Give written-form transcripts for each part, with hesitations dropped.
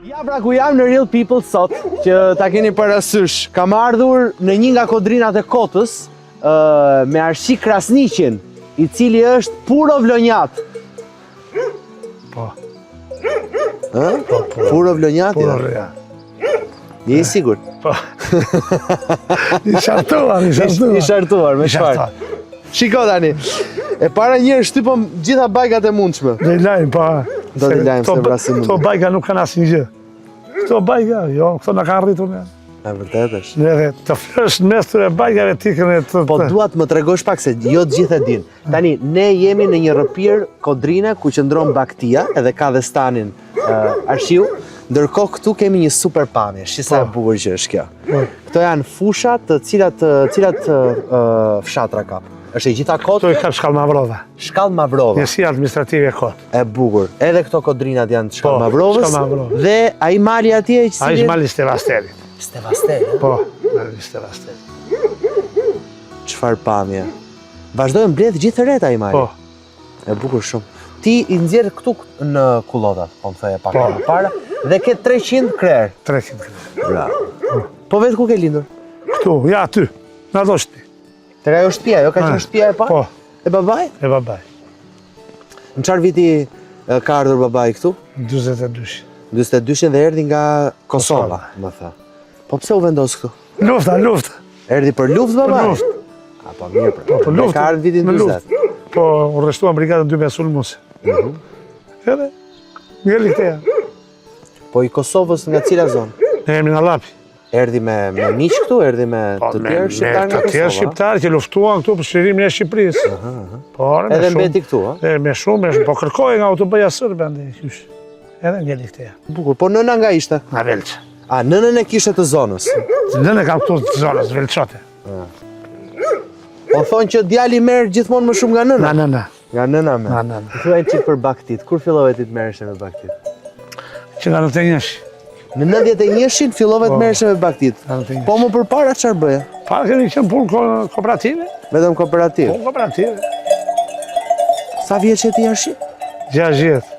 Ja pra ku jam në Real People sot, që ta keni parasysh, kam ardhur në një nga kodrinat e Kotës me Arshik Krasniqin, i cili është puro vlonjat. Po. Puro vlonjat? Puro ja. Je i sigurt? Po. I shartuar. I shartuar, me çfarë? Shiko tani, e para njërë shtypëm gjitha bajkat e mundshme. Do i lajmë, po. Do t'i lajmë se vrasim. Këto bajka nuk kanë asnjë gjë. Këto bajka, jo, këto na kanë rritur ne. E vërtet është. Ne të flesh në mes të bajkave tikën e të. Po duat më tregosh pak se jo të gjithë e din. Tani, ne jemi në një rrëpir kodrine ku qëndron Baktia, edhe ka dhe stanin Arshiu, ndërkohë këtu kemi një super pamje, shisa e bukur që është kjo. Këto janë fushat të cilat fshatra kap. Është e gjitha Kotë? Këto i kap Shkallë Mavrova. Shkallë Mavrova. Njësia administrative e Kotë. E bukur. Edhe këto kodrinat janë të Shkallë Mavrovës. Dhe ai mali atje që ai është mali Stevasterit. Stevasterit? Po, mali Stevasterit. Çfarë pamje. Vazhdojmë mbledh gjithë rreth ai mali. Po. E bukur shumë. Ti i nxjerr këtu në kullotat, po më thoje pak më parë, dhe ke 300 krerë. 300 krerë. Bravo. Po vetë ku ke lindur? Këtu, ja aty. Në ato shtëpi. Tek ajo shtëpia, jo ka qenë shtëpia e parë? Po. E babai? E babai. Në çfarë viti ka ardhur babai këtu? 42. 42 dhe erdhi nga Kosova, më tha. Po pse u vendos këtu? Lufta. Erdhi për luftë babai? Për luftë. A po mirë për. Po luftë. Ka ardhur vitin 40. Po u rreshtuan brigadën 2 me sulmuese. Edhe ngeli këtej. Po i Kosovës nga cila zonë? Ne jemi nga Llapi. Erdhi me miq këtu, erdhi me të tjerë shqiptarë nga Kosova. Të tjerë shqiptarë që luftuan këtu për çlirimin e Shqipërisë. Po, edhe mbeti këtu, ha? Me shumë, po kërkoi nga autobëja serbe ande kysh. Edhe ngeli këtej. Bukur, po nëna nga ishte? Nga Velçë. A nënën e kishte të zonës? Nënën e kam këtu të zonës, Velçate. Po thonë që djali merr gjithmonë më shumë nga nëna? Nga nëna. Nga nëna me? Nga nëna. Thuaj çik për Baktit, kur fillove ti të merresh me Baktit? Që nga 91. Në 91-shin fillove të merresh me Baktit. Po më përpara çfarë bëje? Para kemi qenë punë kooperative. Vetëm kooperativë? Po kooperative. Sa vjeç je ti Arshi? 60.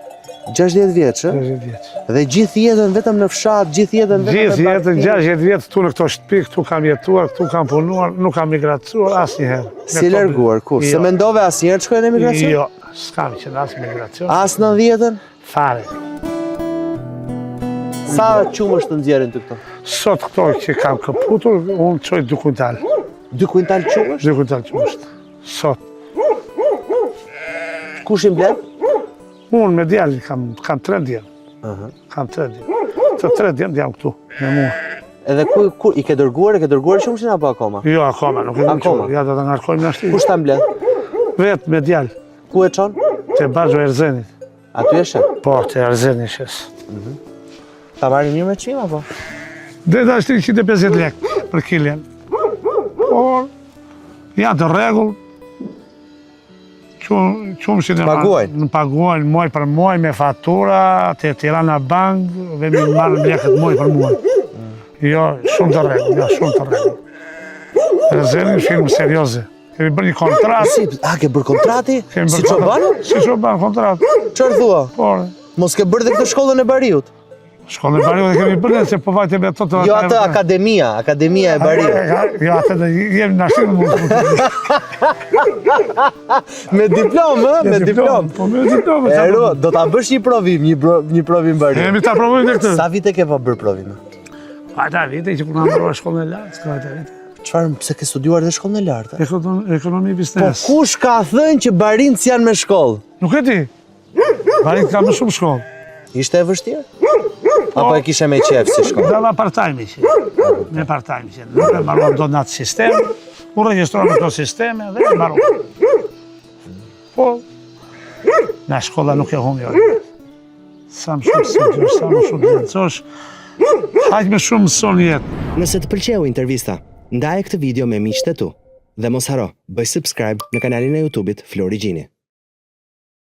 60 vjeç, ë? 60 vjeç. Dhe gjithë jetën vetëm në fshat, gjithë jetën vetëm Gjithë jetën 60 vjet këtu në këto shtëpi, këtu kam jetuar, këtu kam punuar, nuk kam migracuar asnjëherë. Si larguar kur? Se mendove asnjëherë të shkoje në emigracion? Jo, s'kam qenë as migracion. As 90-ën? Fare. Sa qumësh të nxjerrin të këto? Sot këto që kam këputur, unë çoj 2 kuintal. 2 kuintal qumësh? 2 kuintal qumësh. Sot. Kush i mbledh? Unë me djalin kam 3 djem. Kam 3 djem. Të 3 djem jam këtu me mua. Edhe ku i ke dërguar qumshin apo akoma? Jo, akoma, nuk e di çfarë. Ja do ta ngarkojmë na shtëpi. Kush ta mbledh? Vetë me djal. Ku e çon? Te Bazhu Erzenit. Aty e shet? Po, te Erzeni shes. Ta marrin mirë me çmim apo? Dhe da 350 lekë për kilën. Por janë të rregull. Qumshin e paguajnë muaj për muaj me fatura, te Tirana Bank, dhe mi marrën lekët muaj për muaj. Jo, shumë të rregull. Erzeni është firmë serioze. Kemi bërë një kontratë. A, ke bërë kontrati? Si çoban? Si çoban, kontratë. Çfarë thua? Por. Mos ke bërë dhe këtë shkollën e Bariut? Shkollën e Bariut e kemi bërë se po vajte me to. Jo atë akademia e Bariut. Jo atë jemi na shimë mund. Me diplomë, me diplomë. Po me diplomë. Ero, do ta bësh një provim Bariut. Kemi ta provojmë këtë. Sa vite ke bërë provime? Ata vite që kur na mbrojë shkollën e lartë, ka ata vite. Çfarë pse ke studiuar dhe shkollën e lartë? Ekonomi biznes. Po kush ka thënë që barinc janë me shkollë? Nuk e di. Barinc ka më shumë shkollë. Ishte e vështirë? Apo e kishe me qef si shkollë? Dava part-time që. Me part-time që. Nuk e mbaruam dot në atë sistem. U regjistrova në këto sisteme dhe e mbaruam. Po. Na shkolla nuk e humbi. Sa më shumë studiosh, sa më shumë lencosh. Haq më shumë mëson jetë. Nëse të pëlqeu intervista, ndaje këtë video me miqtë tu dhe mos haro, bëj subscribe në kanalin e YouTube-it Flori Gjini.